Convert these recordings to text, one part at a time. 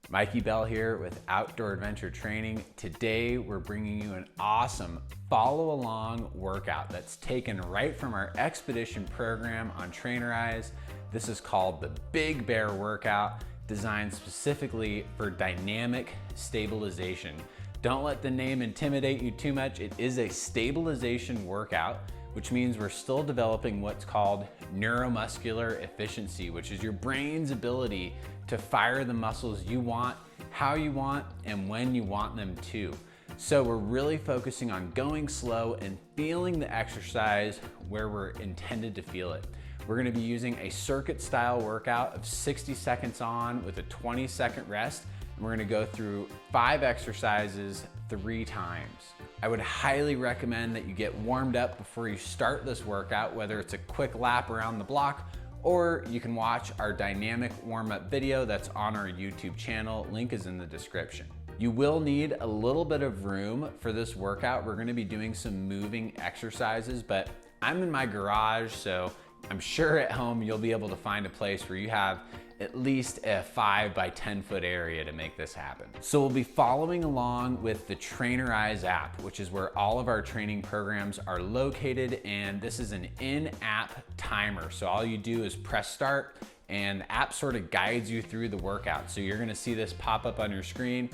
Mikey Bell here with Outdoor Adventure Training. Today we're bringing you an awesome follow along workout that's taken right from our expedition program on Trainerize. This is called the Big Bear Workout, designed specifically for dynamic stabilization. Don't let the name intimidate you too much. It is a stabilization workout, which means we're still developing what's called neuromuscular efficiency, which is your brain's ability to fire the muscles you want, how you want, and when you want them to. So we're really focusing on going slow and feeling the exercise where we're intended to feel it. We're gonna be using a circuit style workout of 60 seconds on with a 20-second rest. And we're gonna go through 5 exercises 3 times. I would highly recommend that you get warmed up before you start this workout, whether it's a quick lap around the block, or you can watch our dynamic warm-up video that's on our YouTube channel. Link is in the description. You will need a little bit of room for this workout. We're gonna be doing some moving exercises, but I'm in my garage, so I'm sure at home you'll be able to find a place where you have at least a 5 by 10 foot area to make this happen. So we'll be following along with the Trainerize app, which is where all of our training programs are located, and this is an in-app timer. So all you do is press start and the app sort of guides you through the workout. So you're gonna see this pop up on your screen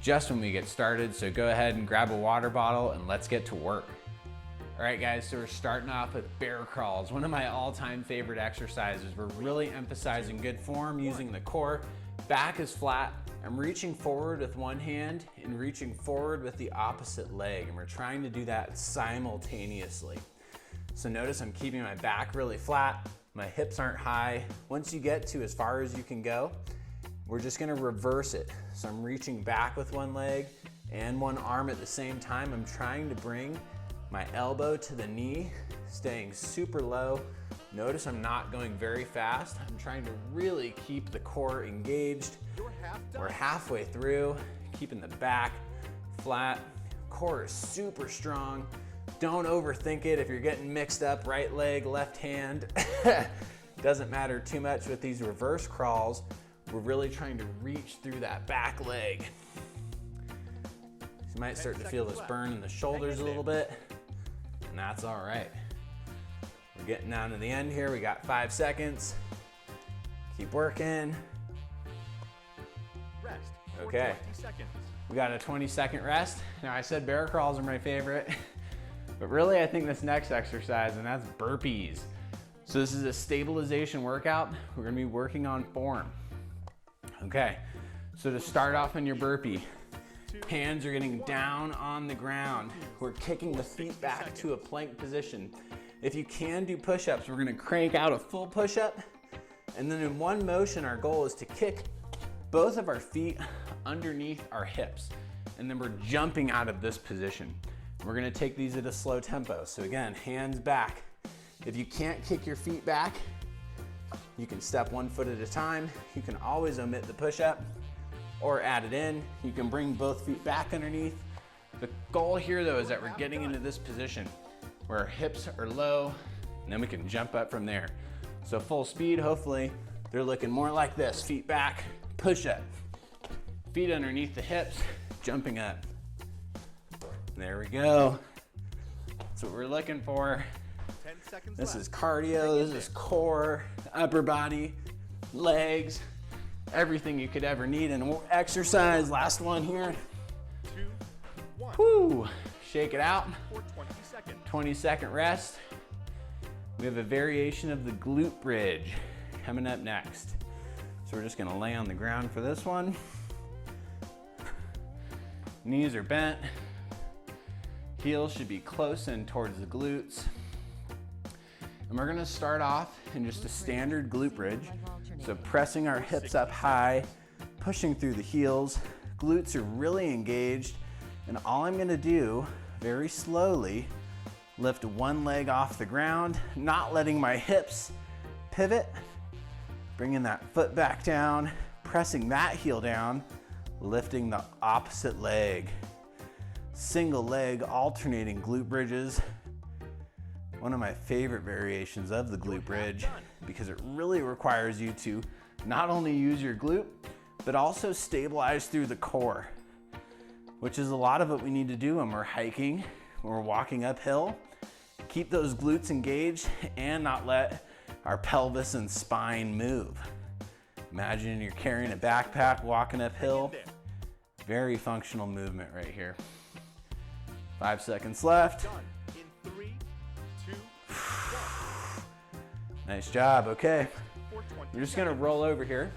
just when we get started. So go ahead and grab a water bottle and let's get to work. All right guys, so we're starting off with bear crawls, one of my all-time favorite exercises. We're really emphasizing good form using the core. Back is flat. I'm reaching forward with one hand and reaching forward with the opposite leg, and we're trying to do that simultaneously. So notice I'm keeping my back really flat, my hips aren't high. Once you get to as far as you can go, we're just gonna reverse it. So I'm reaching back with one leg and one arm at the same time. I'm trying to bring my elbow to the knee, staying super low. Notice I'm not going very fast. I'm trying to really keep the core engaged. We're halfway through, keeping the back flat. Core is super strong. Don't overthink it. If you're getting mixed up, right leg, left hand, doesn't matter too much with these reverse crawls. We're really trying to reach through that back leg. You might start to feel this burn in the shoulders a little bit, and that's all right. We're getting down to the end here. We got 5 seconds. Keep working. Rest. Okay. 20 seconds. We got a 20-second rest. Now I said bear crawls are my favorite, but really I think this next exercise, and that's burpees. So this is a stabilization workout. We're gonna be working on form. Okay, so to start off in your burpee, hands are getting down on the ground. We're kicking the feet back to a plank position. If you can do push-ups, we're gonna crank out a full push-up, and then in one motion, our goal is to kick both of our feet underneath our hips, and then we're jumping out of this position. We're gonna take these at a slow tempo. So again, hands back. If you can't kick your feet back, you can step 1 foot at a time. You can always omit the push-up or add it in. You can bring both feet back underneath. The goal here though is that we're getting into this position where our hips are low, and then we can jump up from there. So full speed, hopefully they're looking more like this. Feet back, push up. Feet underneath the hips, jumping up. There we go. That's what we're looking for. 10 seconds This left. is cardio, this is core, upper body, legs, everything you could ever need in an exercise. Last one here. 2, 1. Whoo, shake it out. For 20 seconds. 20-second rest. We have a variation of the glute bridge coming up next. So we're just gonna lay on the ground for this one. Knees are bent. Heels should be close in towards the glutes. And we're gonna start off in just a standard glute bridge. So pressing our hips up high, pushing through the heels. Glutes are really engaged. And all I'm gonna do, very slowly, lift one leg off the ground, not letting my hips pivot, bringing that foot back down, pressing that heel down, lifting the opposite leg. Single leg alternating glute bridges. One of my favorite variations of the glute bridge because it really requires you to not only use your glute, but also stabilize through the core, which is a lot of what we need to do when we're hiking, when we're walking uphill. Keep those glutes engaged and not let our pelvis and spine move. Imagine you're carrying a backpack walking uphill. Very functional movement right here. 5 seconds left. Done in 3, 2, 1. Nice job, okay. For 20 We're just gonna roll over here.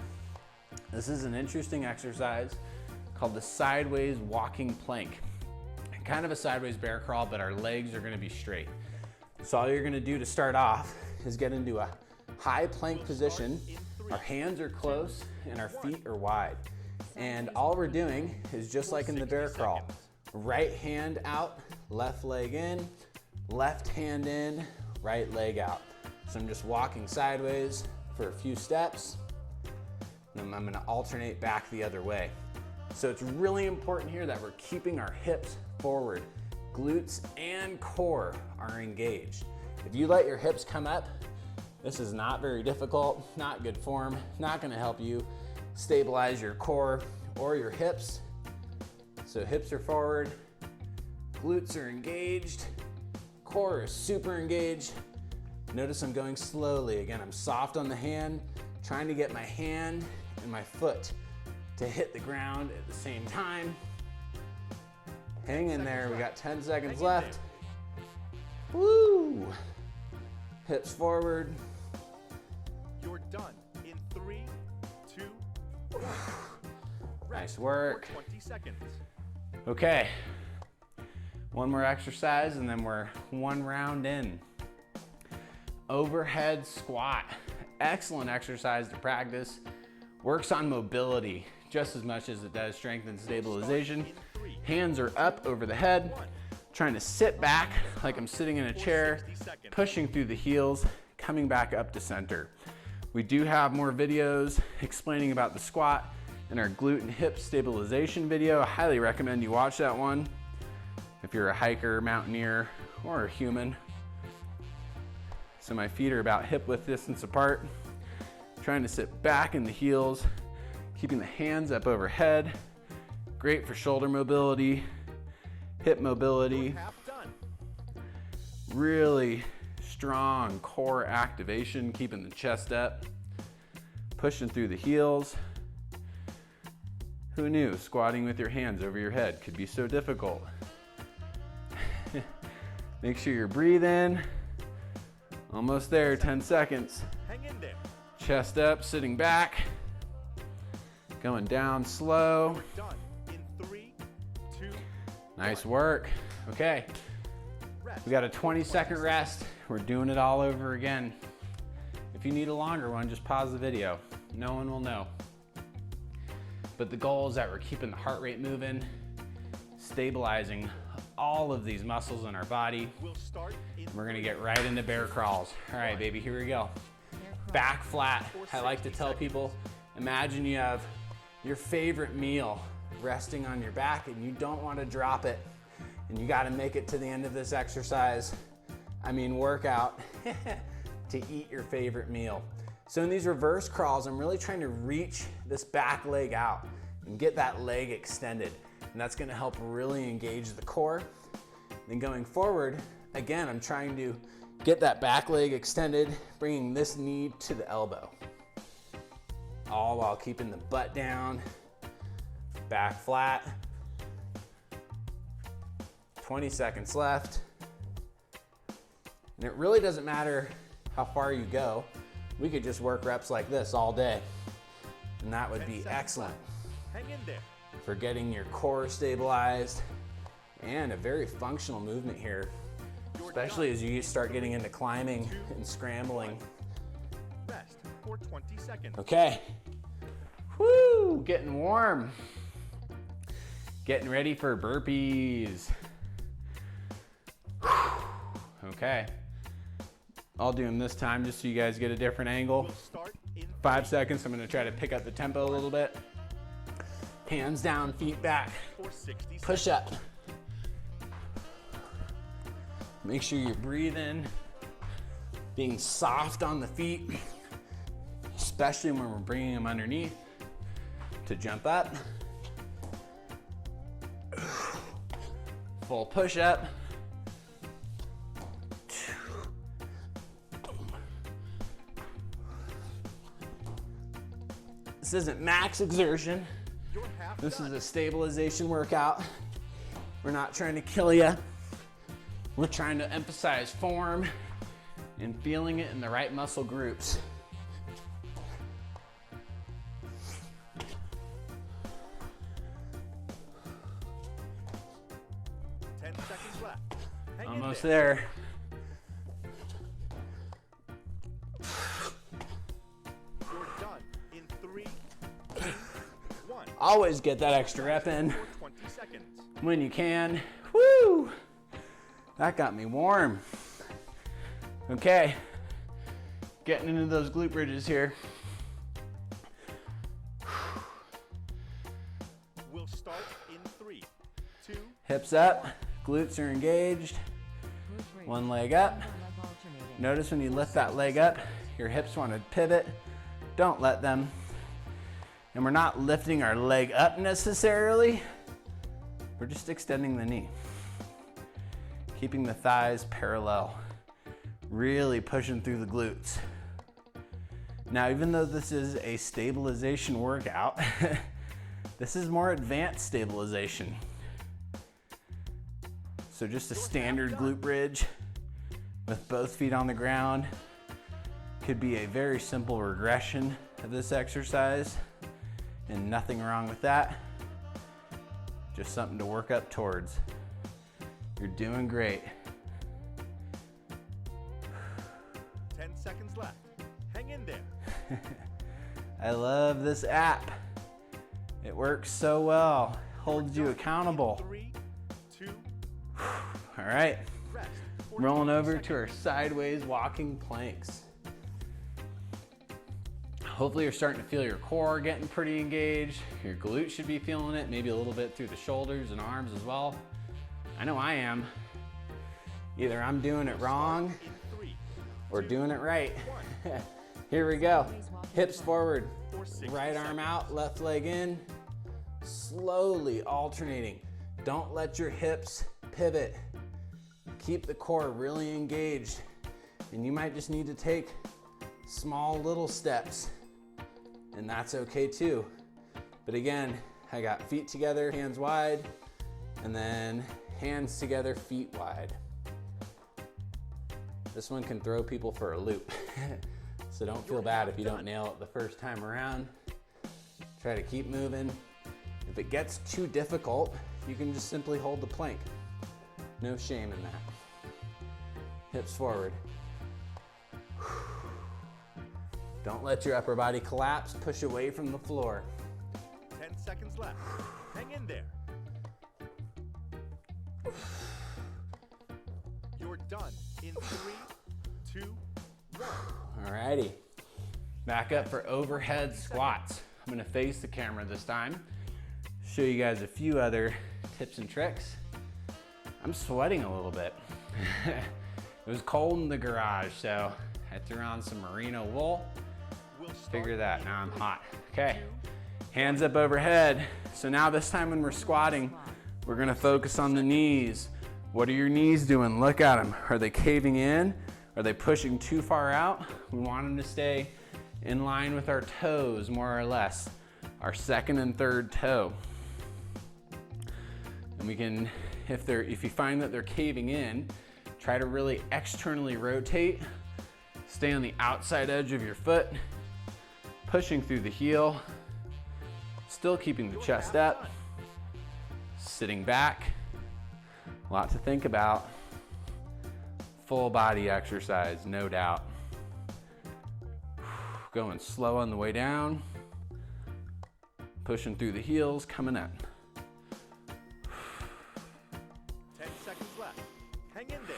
This is an interesting exercise called the sideways walking plank. Kind of a sideways bear crawl, but our legs are gonna be straight. So all you're gonna do to start off is get into a high plank position. Our hands are close and our feet are wide. And all we're doing is just like in the bear crawl. Right hand out, left leg in, left hand in, right leg out. So I'm just walking sideways for a few steps, and then I'm gonna alternate back the other way. So it's really important here that we're keeping our hips forward. Glutes and core are engaged. If you let your hips come up, this is not very difficult, not good form, not gonna help you stabilize your core or your hips. So hips are forward, glutes are engaged, core is super engaged. Notice I'm going slowly. Again, I'm soft on the hand, trying to get my hand and my foot to hit the ground at the same time. Hang in there, we got 10 seconds left. Woo! Hips forward. You're done in 3, 2, 1. Nice work. For 20 seconds. Okay, one more exercise and then we're one round in. Overhead squat. Excellent exercise to practice. Works on mobility just as much as it does strength and stabilization. Hands are up over the head, trying to sit back like I'm sitting in a chair, pushing through the heels, coming back up to center. We do have more videos explaining about the squat in our glute and hip stabilization video. I highly recommend you watch that one if you're a hiker, mountaineer, or a human. So my feet are about hip width distance apart. Trying to sit back in the heels, keeping the hands up overhead. Great for shoulder mobility, hip mobility. Half done. Really strong core activation, keeping the chest up, pushing through the heels. Who knew squatting with your hands over your head could be so difficult? Make sure you breathe in. Almost there, 10 seconds. Hang in there. Chest up, sitting back. Going down slow. You're done in 3, 2, Nice work. Okay, rest. we got a 20-second rest. We're doing it all over again. If you need a longer one, just pause the video. No one will know. But the goal is that we're keeping the heart rate moving, stabilizing all of these muscles in our body. We'll start in We're gonna get right into bear crawls. All right, baby, here we go. Back flat. I like to tell people, imagine you have your favorite meal resting on your back and you don't want to drop it. And you got to make it to the end of this exercise, workout, to eat your favorite meal. So in these reverse crawls, I'm really trying to reach this back leg out and get that leg extended. And that's going to help really engage the core. Then going forward, again, I'm trying to get that back leg extended, bringing this knee to the elbow. All while keeping the butt down, back flat. 20 seconds left. And it really doesn't matter how far you go. We could just work reps like this all day. And that would be excellent hang in there. for getting your core stabilized and a very functional movement here, especially as you start getting into climbing and scrambling. Rest for 20 seconds. Okay. Woo, getting warm. Getting ready for burpees. Okay. I'll do them this time just so you guys get a different angle. We'll start in 5 seconds. I'm gonna try to pick up the tempo a little bit. Hands down, feet back. for 60 Push up. Make sure you're breathing, being soft on the feet, especially when we're bringing them underneath to jump up. Full push up. This isn't max exertion. This is a stabilization workout. We're not trying to kill you. We're trying to emphasize form and feeling it in the right muscle groups. Almost there. You're done in 3, 2, 1. Always get that extra rep in For 20 seconds. when you can. Woo! That got me warm. Okay, getting into those glute bridges here. We'll start in 3, 2. Hips up, glutes are engaged. One leg up. Notice when you lift that leg up, your hips want to pivot. Don't let them. And we're not lifting our leg up necessarily. We're just extending the knee. Keeping the thighs parallel. Really pushing through the glutes. Now, even though this is a stabilization workout, this is more advanced stabilization. So just a standard glute bridge with both feet on the ground could be a very simple regression of this exercise, and nothing wrong with that. Just something to work up towards. You're doing great. 10 seconds left. Hang in there. I love this app. It works so well. Holds you accountable. 3, 2. All right, Rest. rolling over to our sideways walking planks. Hopefully you're starting to feel your core getting pretty engaged. Your glutes should be feeling it, maybe a little bit through the shoulders and arms as well. I know I am. Either I'm doing it wrong or doing it right. Here we go. Hips forward, right arm out, left leg in. Slowly alternating. Don't let your hips pivot. Keep the core really engaged. And you might just need to take small little steps, and that's okay too. But again, I got feet together, hands wide, and then hands together, feet wide. This one can throw people for a loop. So don't feel bad if you don't nail it the first time around. Try to keep moving. If it gets too difficult, you can just simply hold the plank. No shame in that. Hips forward. Don't let your upper body collapse. Push away from the floor. 10 seconds left. Hang in there. You're done in 3, 2, 1. Alrighty. Back up for overhead squats. I'm gonna face the camera this time. Show you guys a few other tips and tricks. I'm sweating a little bit. It was cold in the garage, so I threw on some merino wool. Figure that, now I'm hot. Okay, hands up overhead. So now this time when we're squatting, we're gonna focus on the knees. What are your knees doing? Look at them. Are they caving in? Are they pushing too far out? We want them to stay in line with our toes, more or less. Our second and third toe. And we can, if you find that they're caving in, try to really externally rotate. Stay on the outside edge of your foot, pushing through the heel, still keeping the chest up, sitting back. A lot to think about. Full body exercise, no doubt. Going slow on the way down, pushing through the heels, coming up. 10 seconds left. Hang in there.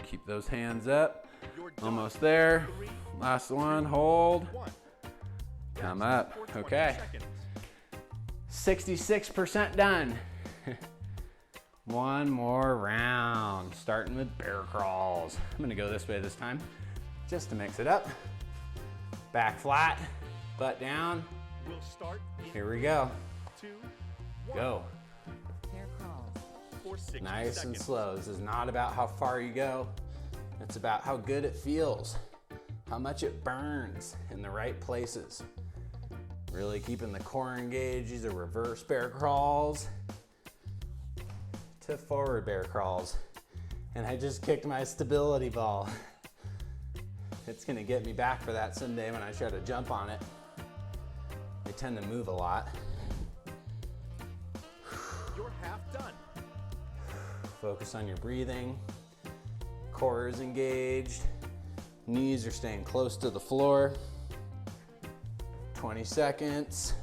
Keep those hands up. Almost there. Last one, hold. Come up. Okay. 66% done. One more round, starting with bear crawls. I'm gonna go this way this time, just to mix it up. Back flat, butt down. We'll start in Here we go. 2, 1. Go. Bear crawls. For 60 Nice seconds. and slow. This is not about how far you go. It's about how good it feels, how much it burns in the right places. Really keeping the core engaged. These are reverse bear crawls to forward bear crawls. And I just kicked my stability ball. It's gonna get me back for that someday when I try to jump on it. They tend to move a lot. You're half done. Focus on your breathing. Core is engaged. Knees are staying close to the floor. 20 seconds.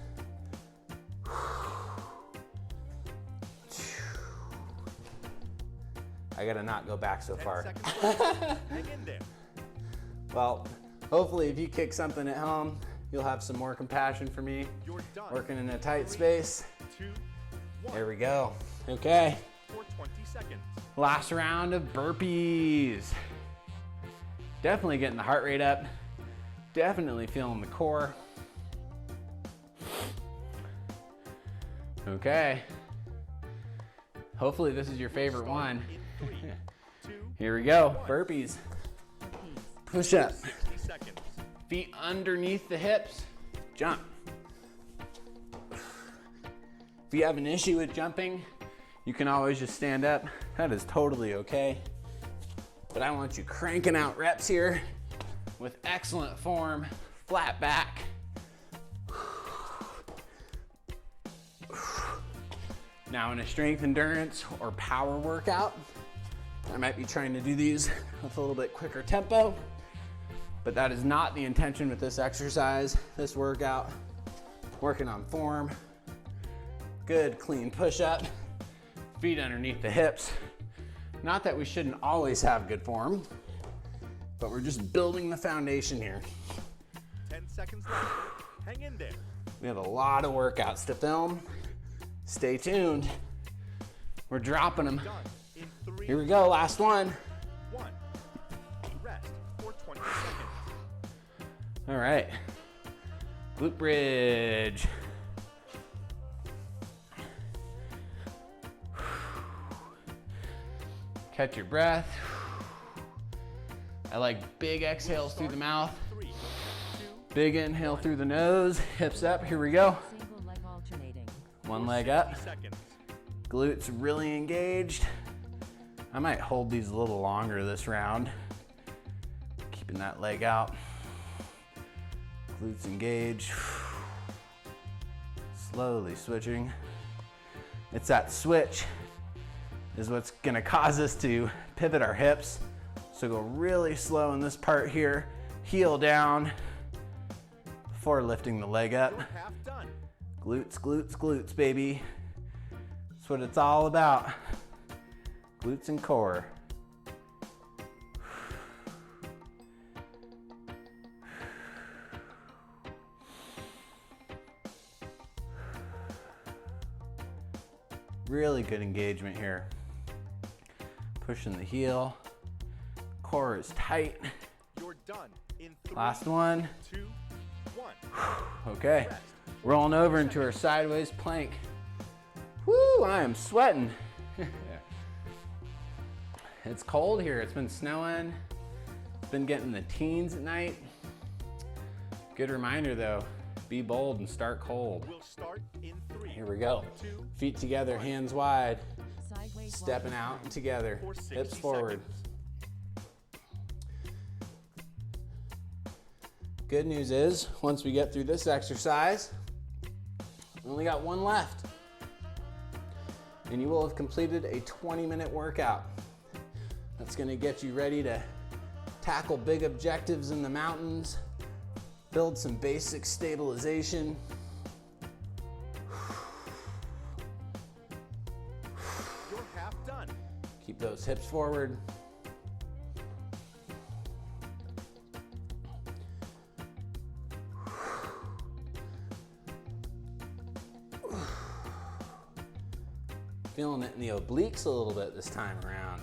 I gotta not go back so 10 far. seconds left. Hang in there. Well, hopefully if you kick something at home, you'll have some more compassion for me. You're done. Working in a tight 3, space. 2, 1. There we go. Okay, For 20 seconds. last round of burpees. Definitely getting the heart rate up. Definitely feeling the core. Okay. Hopefully this is your favorite one. In 3, 2, Here we go, burpees. Repeat. Push up. 60 seconds. Feet underneath the hips, jump. If you have an issue with jumping, you can always just stand up. That is totally okay. But I want you cranking out reps here with excellent form, flat back. Now in a strength endurance or power workout, I might be trying to do these with a little bit quicker tempo, but that is not the intention with this exercise, this workout. Working on form, good clean push up, feet underneath the hips. Not that we shouldn't always have good form, but we're just building the foundation here. 10 seconds left. Hang in there. We have a lot of workouts to film. Stay tuned. We're dropping them. Done. In 3, Here we go, last one. 1. Rest for 20 seconds. All right, glute bridge. Catch your breath. I like big exhales through the mouth, 3, 2, big inhale through the nose, hips up, here we go. Single leg alternating. One leg up, 60 seconds. glutes really engaged. I might hold these a little longer this round. Keeping that leg out. Glutes engaged. Slowly switching. It's that switch is what's gonna cause us to pivot our hips. So go really slow in this part here. Heel down before lifting the leg up. You're half done. Glutes, glutes, glutes, baby. That's what it's all about. Glutes and core. Really good engagement here. Pushing the heel. Core is tight. You're done. In 3, Last one. 2, 1. Okay. Rest. Rolling over into our sideways plank. Woo, I am sweating. It's cold here. It's been snowing. It's been getting the teens at night. Good reminder though, be bold and start cold. We'll start in 3. Here we go. 2, Feet together, hands wide, Sideways stepping wall out and together, for 60 hips forward. seconds. Good news is, once we get through this exercise, we only got one left. And you will have completed a 20-minute workout. That's gonna get you ready to tackle big objectives in the mountains, build some basic stabilization. You're half done. Keep those hips forward. Feeling it in the obliques a little bit this time around.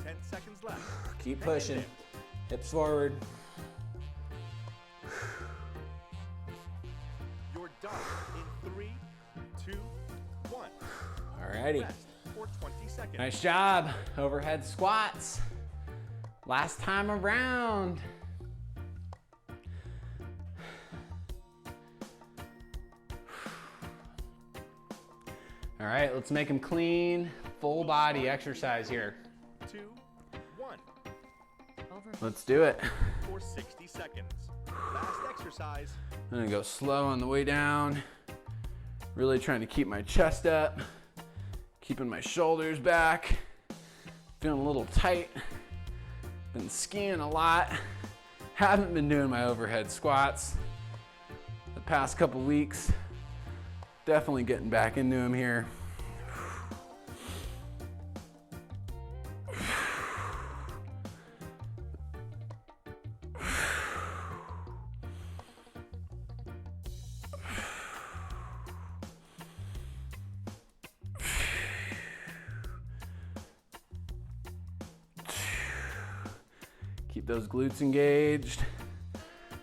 10 seconds left. Keep Hang in pushing. there. Hips forward. Alrighty. Rest for 20 seconds. Nice job. Overhead squats. Last time around. All right, let's make them clean. Full body exercise here. 2, 1. Overhead Let's do it. For 60 seconds. Last exercise. I'm gonna go slow on the way down. Really trying to keep my chest up, keeping my shoulders back. Feeling a little tight. Been skiing a lot. Haven't been doing my overhead squats the past couple weeks. Definitely getting back into them here. Keep those glutes engaged.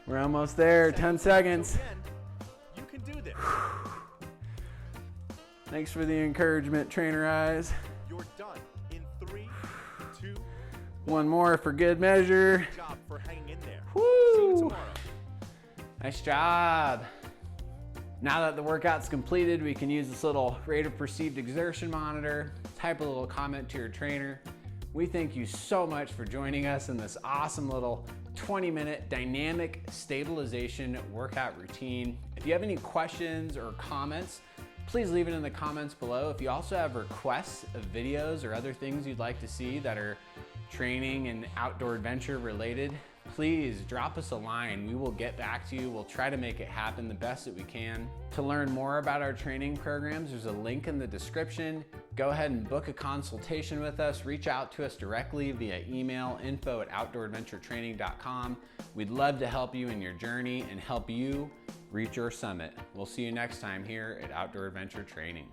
We're almost there, 10 seconds. So again, you can do this. Thanks for the encouragement, Trainer Eyes. You're done in 3, 2. One more for good measure. Good job for hanging in there. See Woo! you tomorrow. Nice job. Now that the workout's completed, we can use this little rate of perceived exertion monitor, type a little comment to your trainer. We thank you so much for joining us in this awesome little 20-minute dynamic stabilization workout routine. If you have any questions or comments, please leave it in the comments below. If you also have requests of videos or other things you'd like to see that are training and outdoor adventure related, please drop us a line. We will get back to you. We'll try to make it happen the best that we can. To learn more about our training programs, there's a link in the description. Go ahead and book a consultation with us. Reach out to us directly via email, info@outdooradventuretraining.com. We'd love to help you in your journey and help you reach your summit. We'll see you next time here at Outdoor Adventure Training.